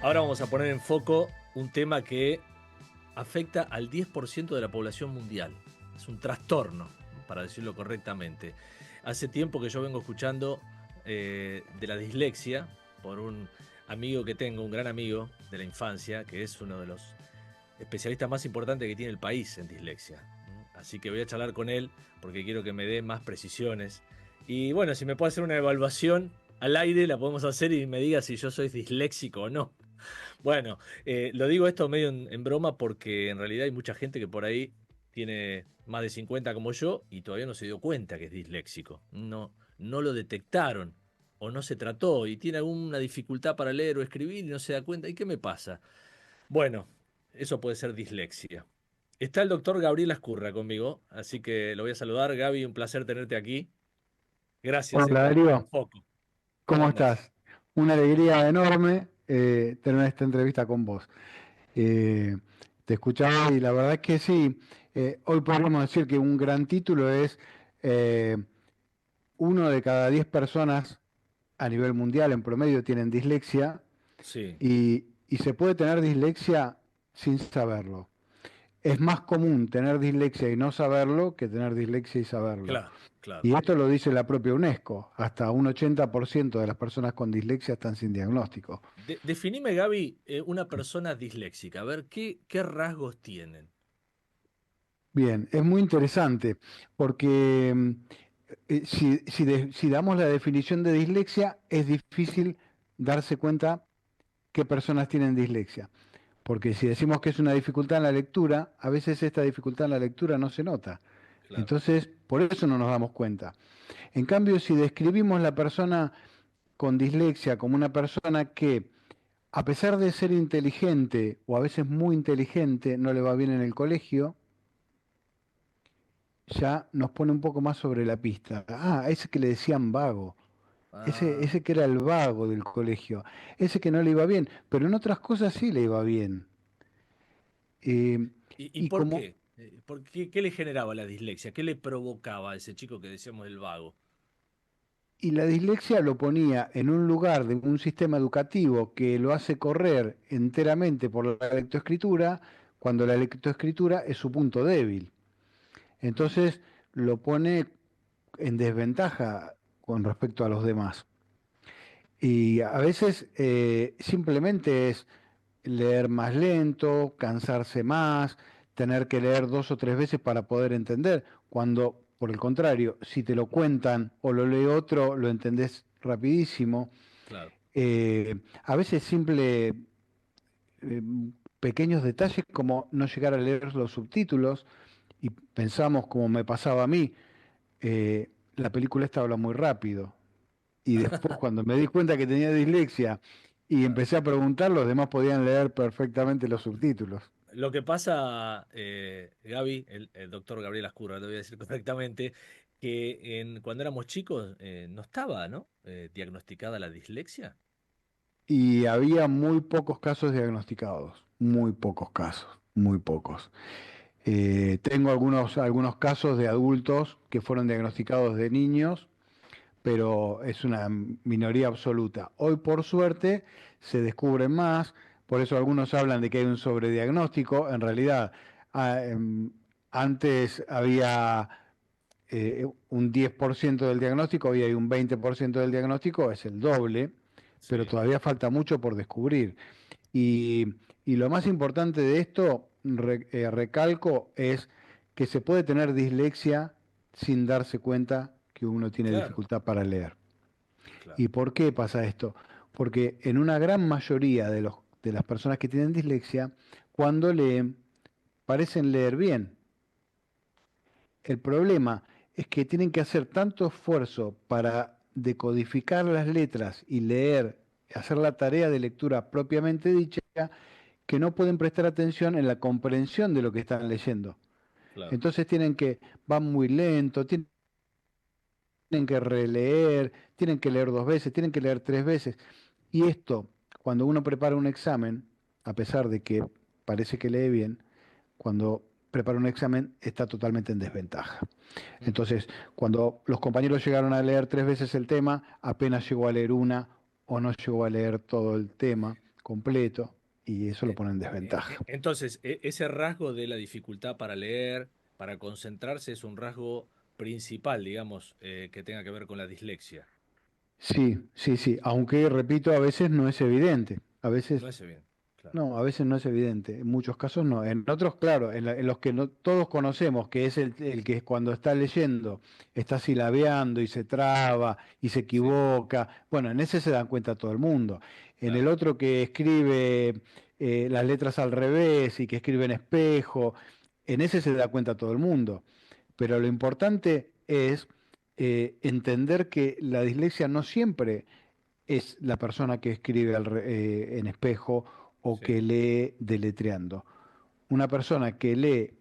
Ahora vamos a poner en foco un tema que afecta al 10% de la población mundial. Es un trastorno, para decirlo correctamente. Hace tiempo que yo vengo escuchando de la dislexia por un amigo que tengo, un gran amigo de la infancia, que es uno de los especialistas más importantes que tiene el país en dislexia. Así que voy a charlar con él porque quiero que me dé más precisiones. Y bueno, si me puede hacer una evaluación al aire, la podemos hacer y me diga si yo soy disléxico o no. Bueno, lo digo esto medio en broma porque en realidad hay mucha gente que por ahí tiene más de 50 como yo y todavía no se dio cuenta que es disléxico. No, no lo detectaron o no se trató y tiene alguna dificultad para leer o escribir y no se da cuenta. ¿Y qué me pasa? Bueno, eso puede ser dislexia. Está el doctor Gabriel Ascurra conmigo, así que lo voy a saludar. Gaby, un placer tenerte aquí. Gracias, Hola por poner en Darío, foco. ¿Cómo ¿cómo andás? estás? Una alegría enorme tener esta entrevista con vos. Eh, Te escuchaba y la verdad es que sí, hoy podríamos decir que un gran título es eh, uno de cada 10 personas a nivel mundial en promedio tienen dislexia Sí, y se puede tener dislexia sin saberlo. Es más común tener dislexia y no saberlo que tener dislexia y saberlo. claro, claro. Y esto lo dice la propia UNESCO, hasta un 80% de las personas con dislexia están sin diagnóstico. Definime, Gaby, una persona disléxica. A ver, ¿qué rasgos tienen? Bien, es muy interesante porque si damos la definición de dislexia, es difícil darse cuenta qué personas tienen dislexia. Porque si decimos que es una dificultad en la lectura, a veces esta dificultad en la lectura no se nota. Claro. Entonces, por eso no nos damos cuenta. En cambio, si describimos la persona con dislexia como una persona que, a pesar de ser inteligente o a veces muy inteligente, no le va bien en el colegio, ya nos pone un poco más sobre la pista. Ah, ese que le decían vago, Ah, ese que era el vago del colegio, ese que no le iba bien, pero en otras cosas sí le iba bien. Eh, ¿y y por como, qué? ¿Qué le generaba la dislexia? ¿Qué le provocaba a ese chico que decíamos el vago? y la dislexia lo ponía en un lugar de un sistema educativo que lo hace correr enteramente por la lectoescritura, cuando la lectoescritura es su punto débil. Mm, Entonces lo pone en desventaja con respecto a los demás. Y a veces simplemente es leer más lento, cansarse más, tener que leer dos o tres veces para poder entender, cuando por el contrario, si te lo cuentan o lo lee otro, lo entendés rapidísimo. claro. A veces eh, pequeños detalles como no llegar a leer los subtítulos y pensamos como me pasaba a mí, la película esta habla muy rápido. Y después cuando me di cuenta que tenía dislexia y Claro. empecé a preguntar, los demás podían leer perfectamente los subtítulos. Lo que pasa, Gaby, el doctor Gabriel Ascurra, te voy a decir correctamente, que cuando éramos chicos no estaba, ¿no? Diagnosticada la dislexia. Y había muy pocos casos diagnosticados, muy Claro. pocos casos, muy pocos. Tengo algunos casos de adultos que fueron diagnosticados de niños, pero es una minoría absoluta. Hoy, por suerte, se descubren más, por eso algunos hablan de que hay un sobrediagnóstico. En realidad, ah, antes había un 10% del diagnóstico, hoy hay un 20% del diagnóstico, es el doble, pero Sí, todavía falta mucho por descubrir. Y, y lo más importante de esto, recalco, es que se puede tener dislexia sin darse cuenta que uno tiene claro, dificultad para leer. claro. ¿Y por qué pasa esto? Porque en una gran mayoría de las personas que tienen dislexia, cuando leen, parecen leer bien. El problema es que tienen que hacer tanto esfuerzo para decodificar las letras y leer, hacer la tarea de lectura propiamente dicha, que no pueden prestar atención en la comprensión de lo que están leyendo. Claro. Entonces van muy lento, tienen que releer, tienen que leer dos veces, tienen que leer tres veces. Y esto, cuando uno prepara un examen, a pesar de que parece que lee bien, cuando prepara un examen está totalmente en desventaja. Ujú. Entonces, cuando los compañeros llegaron a leer tres veces el tema, apenas llegó a leer una o no llegó a leer todo el tema, completo, y eso lo Eh, pone en desventaja. Entonces, ese rasgo de la dificultad para leer, para concentrarse, es un rasgo principal, digamos, que tenga que ver con la dislexia. Sí, sí, sí, aunque repito, a veces no es evidente, a No veces es bien, claro. no, a veces no es evidente, en muchos casos no, en otros claro, en los que no, todos conocemos, que es el que cuando está leyendo está silabeando y se traba y se Sí, equivoca, bueno, en ese se dan cuenta todo el mundo. En el claro. otro que escribe las letras al revés y que escribe en espejo, en ese se da cuenta todo el mundo. Pero lo importante es entender que la dislexia no siempre es la persona que escribe en espejo o Sí, que lee deletreando. Una persona que lee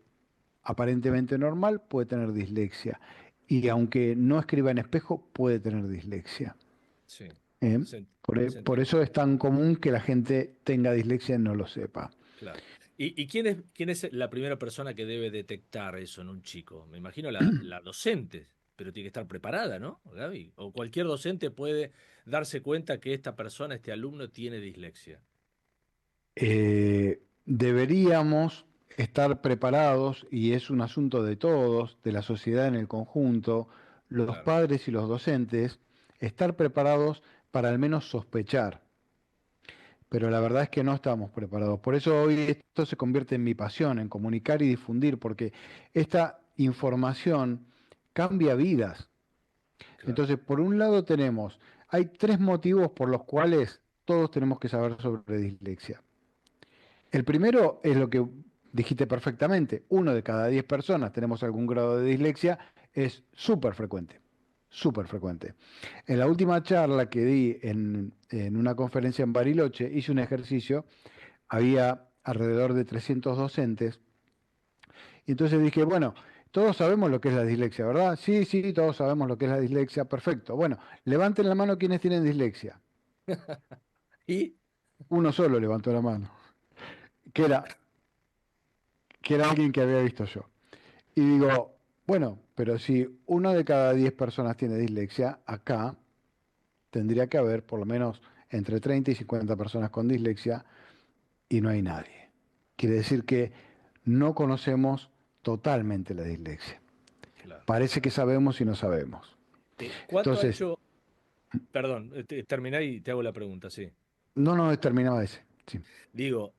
aparentemente normal puede tener dislexia y aunque no escriba en espejo puede tener dislexia. sí. ¿Eh? Se, se Por entiende. eso es tan común que la gente tenga dislexia y no lo sepa. Claro. ¿Y quién es la primera persona que debe detectar eso en un chico? Me imagino la docente, pero tiene que estar preparada, ¿no, Gaby? O cualquier docente puede darse cuenta que esta persona, este alumno, tiene dislexia. Deberíamos estar preparados, y es un asunto de todos, de la sociedad en el conjunto, los Claro. padres y los docentes, estar preparados para al menos sospechar. Pero la verdad es que no estamos preparados. Por eso hoy esto se convierte en mi pasión, en comunicar y difundir, porque esta información cambia vidas. Claro. Entonces, por un lado hay tres motivos por los cuales todos tenemos que saber sobre dislexia. El primero es lo que dijiste perfectamente. 1 de cada 10 personas tenemos algún grado de dislexia. Es súper frecuente, súper frecuente. En la última charla que di en una conferencia en Bariloche, hice un ejercicio. Había alrededor de 300 docentes. Y entonces dije, bueno, todos sabemos lo que es la dislexia, ¿verdad? Sí, sí, todos sabemos lo que es la dislexia. Perfecto. Bueno, levanten la mano quienes tienen dislexia. Y Uno solo levantó la mano, que era, que era alguien que había visto yo. Y digo, bueno, pero si 1 de cada 10 personas tiene dislexia, acá tendría que haber por lo menos entre 30 y 50 personas con dislexia y no hay nadie. Quiere decir que no conocemos totalmente la dislexia. claro. Parece que sabemos y no sabemos. ¿Cuánto ha Entonces, hecho? Perdón, terminá y te hago la pregunta, sí. no, no, terminaba ese. Sí. Digo,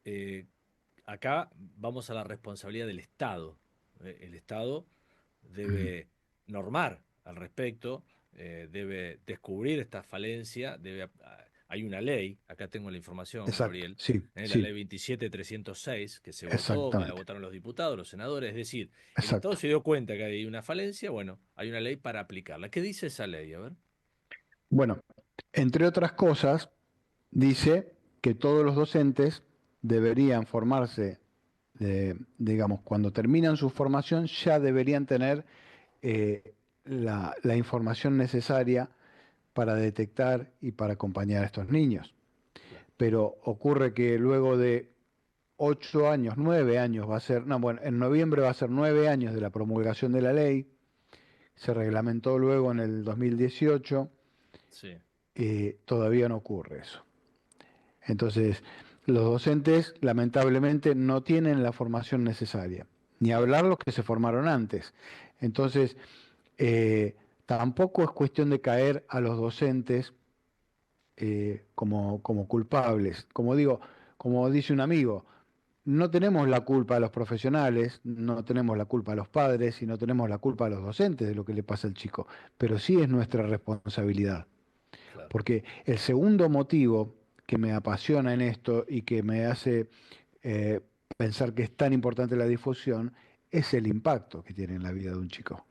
acá vamos a la responsabilidad del Estado. El Estado debe normar al respecto, debe descubrir esta falencia, hay una ley, acá tengo la información, Exacto, Gabriel, sí, la sí, ley 27306, que se votó, que la exactamente, votaron los diputados, los senadores, es decir, el Estado exacto. se dio cuenta que hay una falencia, bueno, hay una ley para aplicarla. ¿Qué dice esa ley? A ver. Bueno, entre otras cosas, dice que todos los docentes deberían formarse, digamos, cuando terminan su formación ya deberían tener la información necesaria para detectar y para acompañar a estos niños. Claro. Pero ocurre que luego de 8 años, 9 años va a ser, no, bueno, en noviembre va a ser 9 años de la promulgación de la ley, se reglamentó luego en el 2018, Sí, todavía no ocurre eso. Entonces, los docentes lamentablemente no tienen la formación necesaria, ni claro, hablar los que se formaron antes. Entonces, tampoco es cuestión de caer a los docentes como culpables. Como digo, como dice un amigo, no tenemos la culpa a los profesionales, no tenemos la culpa a los padres y no tenemos la culpa a los docentes de lo que le pasa al chico, pero sí es nuestra responsabilidad. claro. Porque el segundo motivo que me apasiona en esto y que me hace eh, pensar que es tan importante la difusión es el impacto que tiene en la vida de un chico.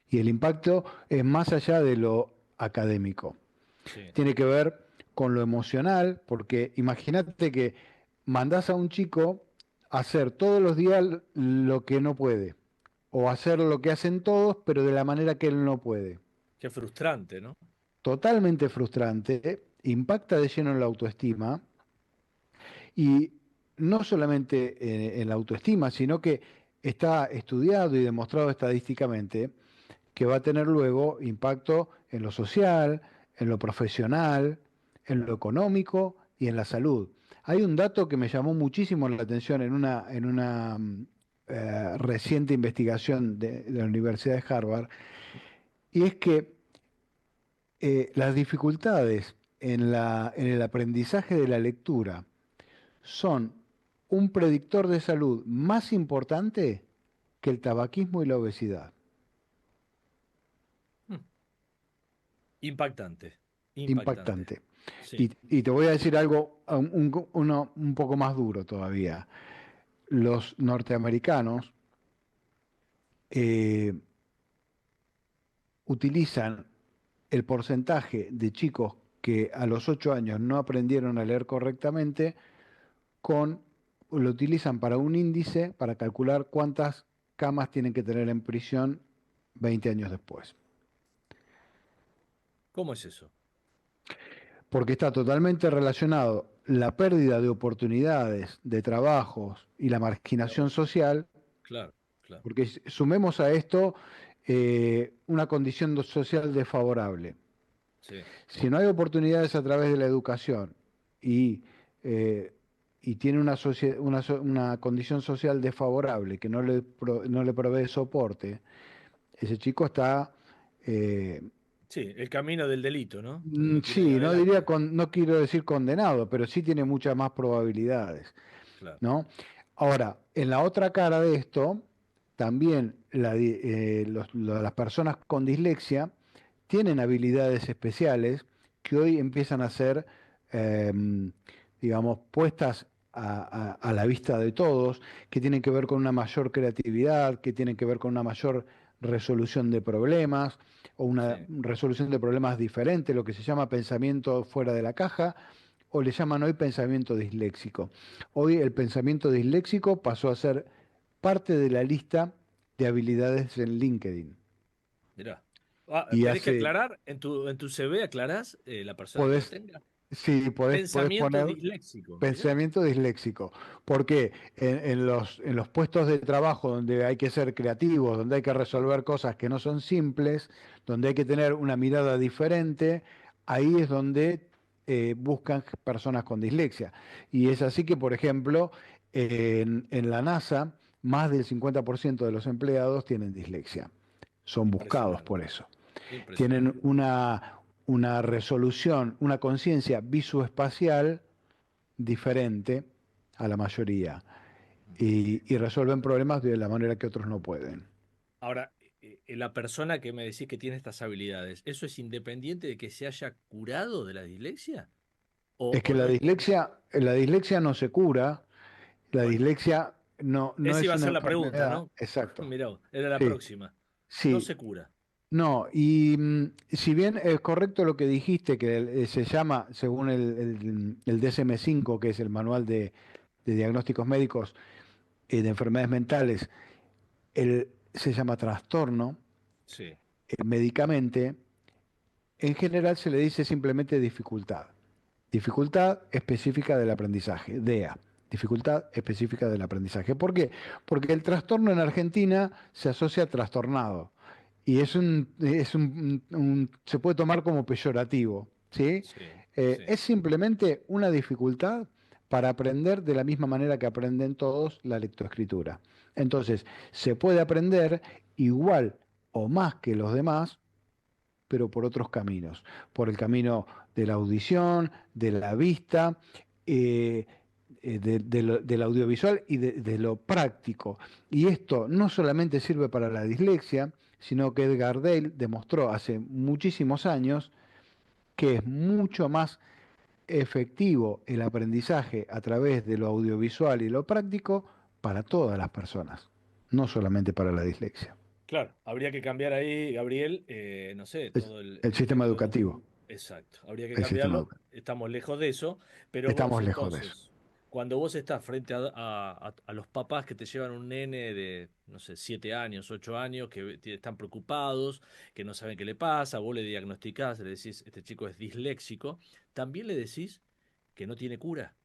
Y el impacto es más allá de lo académico. Sí, Tiene que ver con lo emocional, porque imagínate que mandás a un chico a hacer todos los días lo que no puede, o hacer lo que hacen todos, pero de la manera que él no puede. qué frustrante, ¿no? Totalmente frustrante, impacta de lleno en la autoestima y no solamente en la autoestima, sino que está estudiado y demostrado estadísticamente que va a tener luego impacto en lo social, en lo profesional, en lo económico y en la salud. Hay un dato que me llamó muchísimo la atención en una reciente investigación de la Universidad de Harvard, y es que las dificultades en el aprendizaje de la lectura son un predictor de salud más importante que el tabaquismo y la obesidad. Mm, impactante, impactante. Impactante. Sí, Y te voy a decir algo un poco más duro todavía. Los norteamericanos eh, utilizan el porcentaje de chicos que a los 8 años no aprendieron a leer correctamente lo utilizan para un índice para calcular cuántas camas tienen que tener en prisión 20 años después. ¿cómo es eso? Porque está totalmente relacionado la pérdida de oportunidades, de trabajos y la Claro, marginación social, claro, claro. porque sumemos a esto una condición social desfavorable. Sí, Si no hay oportunidades a través de la educación y, eh, y tiene una condición social desfavorable que no le provee soporte, ese chico está, eh, sí, el camino del delito, ¿no? Lo tiene ahí sí, no diría adelante. no quiero decir condenado, pero sí tiene muchas más probabilidades, Claro, ¿no? Ahora, en la otra cara de esto, también las personas con dislexia tienen habilidades especiales que hoy empiezan a ser, digamos, puestas a la vista de todos, que tienen que ver con una mayor creatividad, que tienen que ver con una mayor resolución de problemas o una sí. resolución de problemas diferente, lo que se llama pensamiento fuera de la caja, o le llaman hoy pensamiento disléxico. Hoy el pensamiento disléxico pasó a ser parte de la lista de habilidades en LinkedIn. Mirá. Y ¿Tenés que hace, aclarar? En tu CV aclarás la persona que lo podés, tenga. sí, podés Pensamiento poner disléxico. Mirá. pensamiento disléxico, porque en los puestos de trabajo donde hay que ser creativos, donde hay que Claro. resolver cosas que no son simples, donde hay que tener una mirada diferente, ahí es donde buscan personas con dislexia. Y es así que, por ejemplo, en la NASA, más del 50% de los empleados tienen dislexia. Son buscados por Impresionante. eso. Tienen Impresionante. una resolución, una conciencia visoespacial diferente a la mayoría y resuelven problemas de la manera que otros no pueden. Ahora, la persona que me decís que tiene estas habilidades, ¿eso es independiente de que se haya curado de la dislexia? Es que O no? la dislexia no se cura, la Bueno, dislexia no esa es iba a una ser la pregunta, enfermedad, ¿no? exacto. Mirá, vos, era la Sí, próxima. No sí, se cura. no, y si bien es correcto lo que dijiste, que se llama, según el DSM-5, que es el manual de diagnósticos médicos de enfermedades mentales, se llama trastorno, Sí, médicamente, en general se le dice simplemente dificultad. Dificultad específica del aprendizaje, DEA. Dificultad específica del aprendizaje. ¿Por qué? Porque el trastorno en Argentina se asocia a trastornado y se puede tomar como peyorativo, ¿sí? sí, sí. Es simplemente una dificultad para aprender de la misma manera que aprenden todos la lectoescritura. Entonces, se puede aprender igual o más que los demás, pero por otros caminos, por el camino de la audición, de la vista, eh, del audiovisual y de lo práctico. Y esto no solamente sirve para la dislexia, sino que Edgar Dale demostró hace muchísimos años que es mucho más efectivo el aprendizaje a través de lo audiovisual y lo práctico para todas las personas, no solamente para la dislexia. Claro, habría que cambiar ahí, Gabriel, no sé, todo El el sistema método. educativo, Exacto, habría que el sistema cambiarlo. educativo. Estamos lejos de eso, pero vos Estamos lejos de eso. entonces, cuando vos estás frente a los papás que te llevan un nene de, no sé, 7 años, 8 años, que están preocupados, que no saben qué le pasa, vos le diagnosticás, le decís, este chico es disléxico, también le decís que no tiene cura.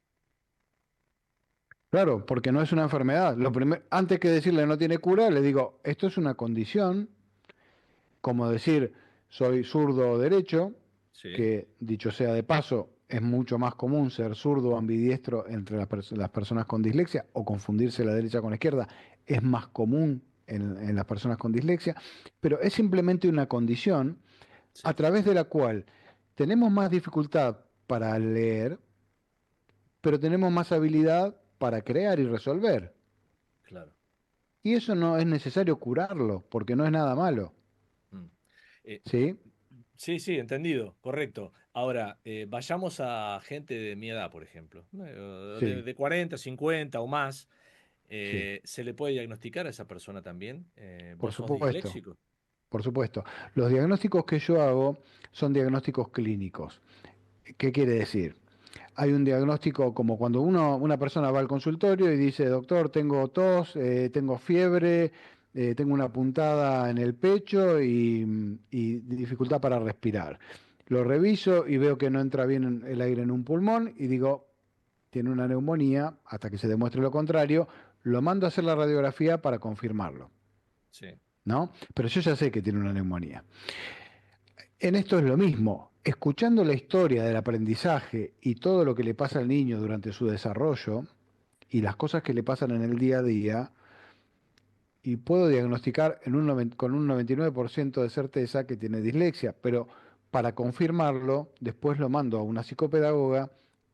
Claro, porque no es una enfermedad. Antes que decirle no tiene cura, le digo, esto es una condición, como decir soy zurdo o derecho, Sí, que dicho sea de paso, es mucho más común ser zurdo o ambidiestro entre las personas con dislexia o confundirse la derecha con la izquierda. Es más común en las personas con dislexia, pero es simplemente una condición a Sí, través de la cual tenemos más dificultad para leer, pero tenemos más habilidad para crear y resolver. claro. Y eso no es necesario curarlo, porque no es nada malo, Mm. Eh, ¿sí? sí, sí, entendido, correcto. Ahora, vayamos a gente de mi edad, por ejemplo, Sí, de 40, 50 o más. sí, ¿Se le puede diagnosticar a esa persona también? por ¿Vos sos supuesto, disléxico? por supuesto. Los diagnósticos que yo hago son diagnósticos clínicos. ¿Qué quiere decir? Hay un diagnóstico como cuando una persona va al consultorio y dice, doctor, tengo tos, tengo fiebre, tengo una puntada en el pecho y dificultad para respirar. Lo reviso y veo que no entra bien el aire en un pulmón y digo, tiene una neumonía, hasta que se demuestre lo contrario, lo mando a hacer la radiografía para confirmarlo, Sí, ¿no? Pero yo ya sé que tiene una neumonía. En esto es lo mismo. Escuchando la historia del aprendizaje y todo lo que le pasa al niño durante su desarrollo y las cosas que le pasan en el día a día, y puedo diagnosticar con un 99% de certeza que tiene dislexia, pero para confirmarlo, después lo mando a una psicopedagoga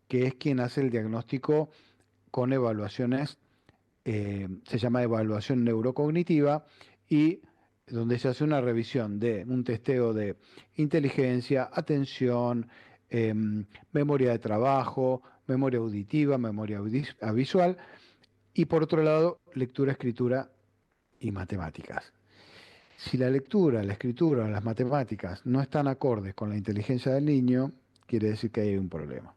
que es quien hace el diagnóstico con evaluaciones, se llama evaluación neurocognitiva, y donde se hace una revisión de un testeo de inteligencia, atención, memoria de trabajo, memoria auditiva, memoria visual, y por otro lado, lectura, escritura y matemáticas. Si la lectura, la escritura o las matemáticas no están acordes con la inteligencia del niño, quiere decir que hay un problema.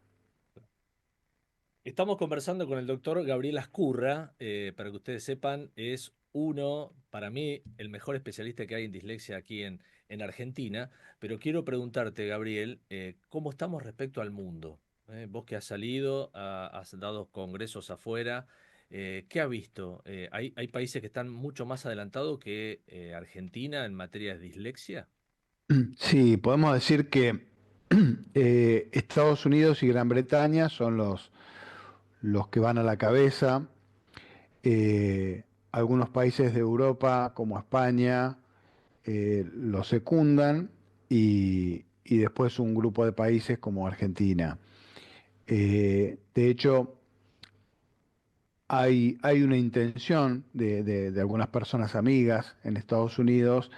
estamos conversando con el doctor Gabriel Ascurra, para que ustedes sepan, es uno, para mí, el mejor especialista que hay en dislexia aquí en Argentina, pero quiero preguntarte, Gabriel, ¿cómo estamos respecto al mundo? Vos que has salido, has dado congresos afuera, ¿qué has visto? ¿Hay países que están mucho más adelantados que Argentina en materia de dislexia? Sí, podemos decir que Estados Unidos y Gran Bretaña son los que van a la cabeza. Algunos países de Europa, como España, lo secundan y después un grupo de países como Argentina. De hecho, hay una intención de algunas personas amigas en Estados Unidos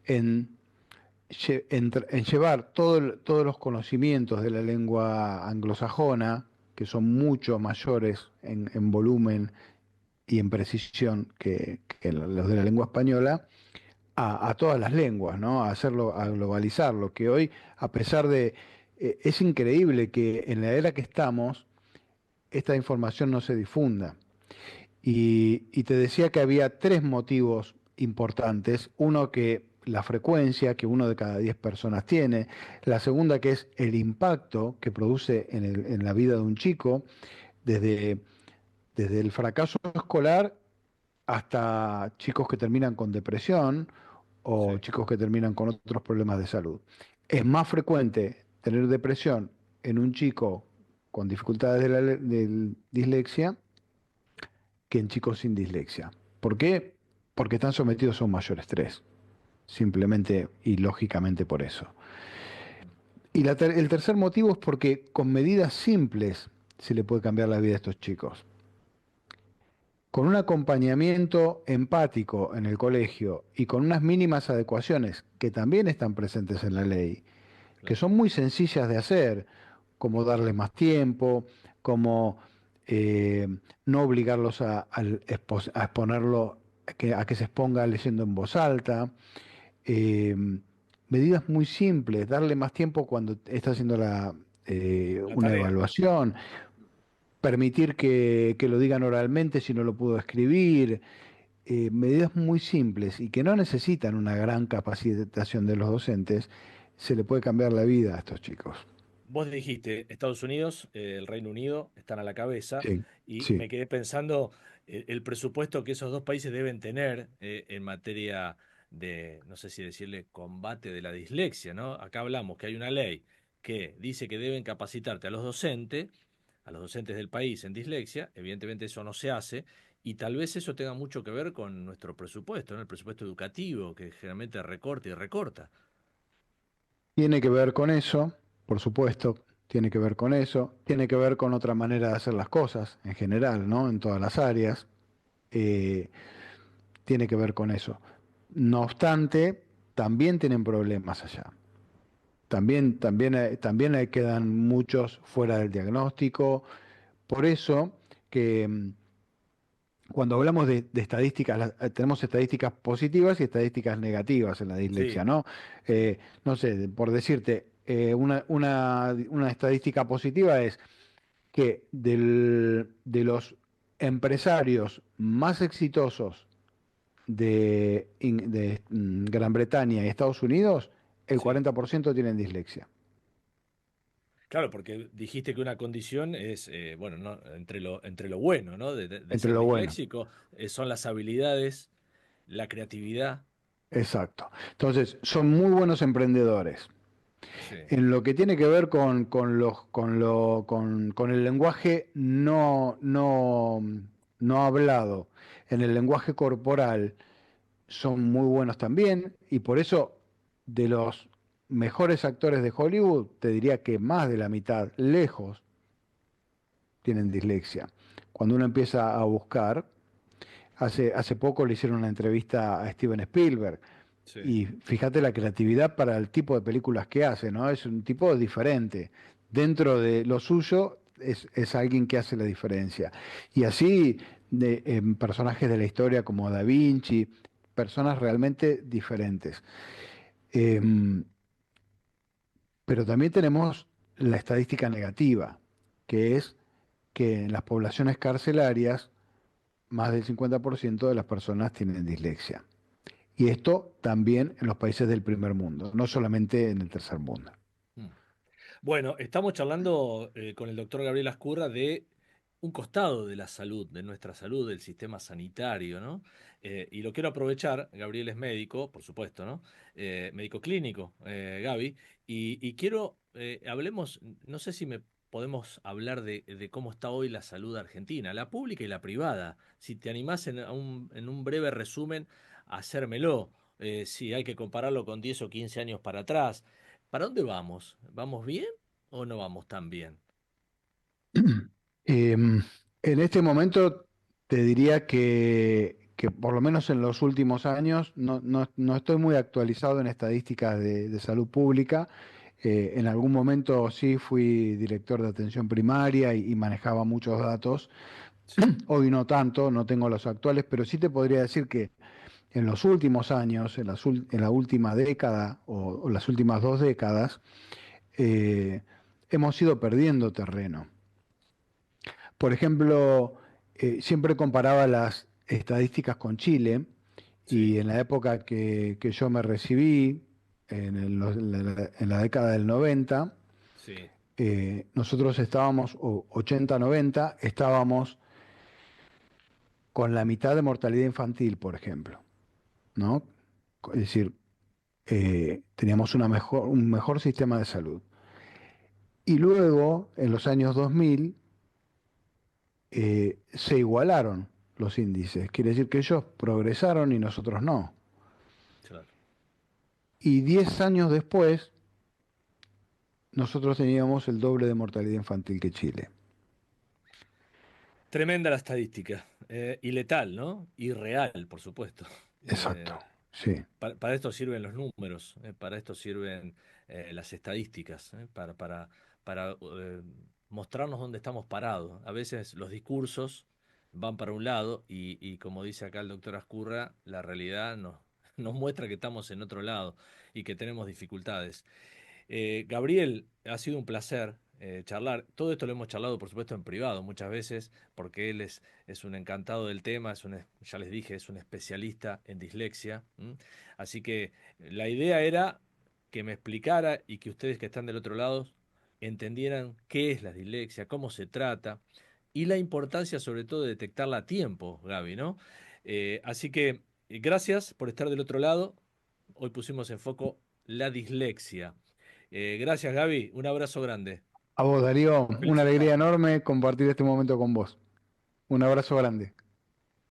en en llevar todos los conocimientos de la lengua anglosajona, que son mucho mayores en volumen y en precisión que los de la lengua española, a todas las lenguas, ¿no? A hacerlo, a globalizarlo, que hoy, a pesar de, es increíble que en la era que estamos, esta información no se difunda. Y te decía que había tres motivos importantes. Uno, que la frecuencia que uno de cada 10 personas tiene. La segunda, que es el impacto que produce en la vida de un chico, desde, desde el fracaso escolar hasta chicos que terminan con depresión o Sí. chicos que terminan con otros problemas de salud. Es más frecuente tener depresión en un chico con dificultades de dislexia que en chicos sin dislexia. ¿Por qué? Porque están sometidos a un mayor estrés, simplemente y lógicamente por eso. Y el tercer motivo es porque con medidas simples se le puede cambiar la vida a estos chicos. Con un acompañamiento empático en el colegio y con unas mínimas adecuaciones que también están presentes en la ley, que Claro. son muy sencillas de hacer, como darles más tiempo, como eh, no obligarlos a exponerlo, a que se exponga leyendo en voz alta. eh, Medidas muy simples, darle más tiempo cuando está haciendo La una tarea. evaluación, permitir que lo digan oralmente si no lo pudo escribir. Medidas muy simples y que no necesitan una gran capacitación de los docentes, se le puede cambiar la vida a estos chicos. Vos dijiste, Estados Unidos, el Reino Unido están a la cabeza Sí, y sí. me quedé pensando el presupuesto que esos dos países deben tener en materia de, no sé si decirle, combate de la dislexia, ¿no? Acá hablamos que hay una ley que dice que deben capacitarte a los docentes del país en dislexia. Evidentemente eso no se hace, y tal vez eso tenga mucho que ver con nuestro presupuesto, ¿no? El presupuesto educativo, que generalmente recorta y recorta. Tiene que ver con eso, por supuesto, tiene que ver con eso, tiene que ver con otra manera de hacer las cosas en general, ¿no? En todas las áreas, eh, tiene que ver con eso. No obstante, también tienen problemas allá. También quedan muchos fuera del diagnóstico. Por eso que cuando hablamos de estadísticas, tenemos estadísticas positivas y estadísticas negativas en la dislexia, Sí, ¿no? sí, No sé, por decirte, una estadística positiva es que de los empresarios más exitosos de Gran Bretaña y Estados Unidos, el sí. 40% tienen dislexia. Claro, porque dijiste que una condición es, bueno, ¿no? Entre lo bueno, ¿no? De Entre ser lo bueno. disléxico, son las habilidades, la creatividad. Exacto. Entonces, son muy buenos emprendedores. Sí, En lo que tiene que ver con el lenguaje no hablado, en el lenguaje corporal, son muy buenos también, y por eso de los mejores actores de Hollywood, te diría que más de la mitad, lejos, tienen dislexia. Cuando uno empieza a buscar, hace poco le hicieron una entrevista a Steven Spielberg. sí. Y fíjate la creatividad para el tipo de películas que hace, ¿no? Es un tipo diferente. Dentro de lo suyo es alguien que hace la diferencia. Y así, en personajes de la historia como Da Vinci, personas realmente diferentes. Em, pero también tenemos la estadística negativa, que es que en las poblaciones carcelarias, más del 50% de las personas tienen dislexia. Y esto también en los países del primer mundo, no solamente en el tercer mundo. Mm. Bueno, estamos charlando con el doctor Gabriel Ascurra de un costado de la salud, de nuestra salud, del sistema sanitario, ¿no? Y lo quiero aprovechar, Gabriel es médico, por supuesto, ¿no? Médico clínico, Gaby, y quiero, hablemos, no sé si me podemos hablar de cómo está hoy la salud argentina, la pública y la privada. Si te animás en un breve resumen a hacérmelo, si hay que compararlo con 10 o 15 años para atrás. ¿Para dónde vamos? ¿Vamos bien o no vamos tan bien? En este momento te diría que por lo menos en los últimos años, no estoy muy actualizado en estadísticas de salud pública. En algún momento sí fui director de atención primaria y manejaba muchos datos. Sí, Hoy no tanto, no tengo los actuales, pero sí te podría decir que en los últimos años, en la última década o las últimas 2 décadas, eh, hemos ido perdiendo terreno. Por ejemplo, siempre comparaba las estadísticas con Chile y sí, en la época que yo me recibí, en la década del 90, sí. nosotros estábamos, o 80-90, estábamos con la mitad de mortalidad infantil, por ejemplo, ¿no? Es decir, teníamos un mejor sistema de salud. Y luego, en los años 2000, se igualaron los índices. Quiere decir que ellos progresaron y nosotros no. Claro. Y 10 años después, nosotros teníamos el doble de mortalidad infantil que Chile. Tremenda la estadística. Y letal, ¿no? Y real, por supuesto. Exacto, Eh, sí, para esto sirven los números, para esto sirven las estadísticas, para mostrarnos dónde estamos parados. A veces los discursos van para un lado y como dice acá el doctor Ascurra, la realidad nos muestra que estamos en otro lado y que tenemos dificultades. Gabriel, ha sido un placer charlar. Todo esto lo hemos charlado, por supuesto, en privado muchas veces, porque él es un encantado del tema, ya les dije, es un especialista en dislexia. ¿M? Así que la idea era que me explicara y que ustedes que están del otro lado entendieran qué es la dislexia, cómo se trata y la importancia sobre todo de detectarla a tiempo, Gaby, ¿no? Así que gracias por estar del otro lado. Hoy pusimos en foco la dislexia. Gracias, Gaby. Un abrazo grande. A vos, Darío, Te una felicito. alegría enorme compartir este momento con vos. Un abrazo grande.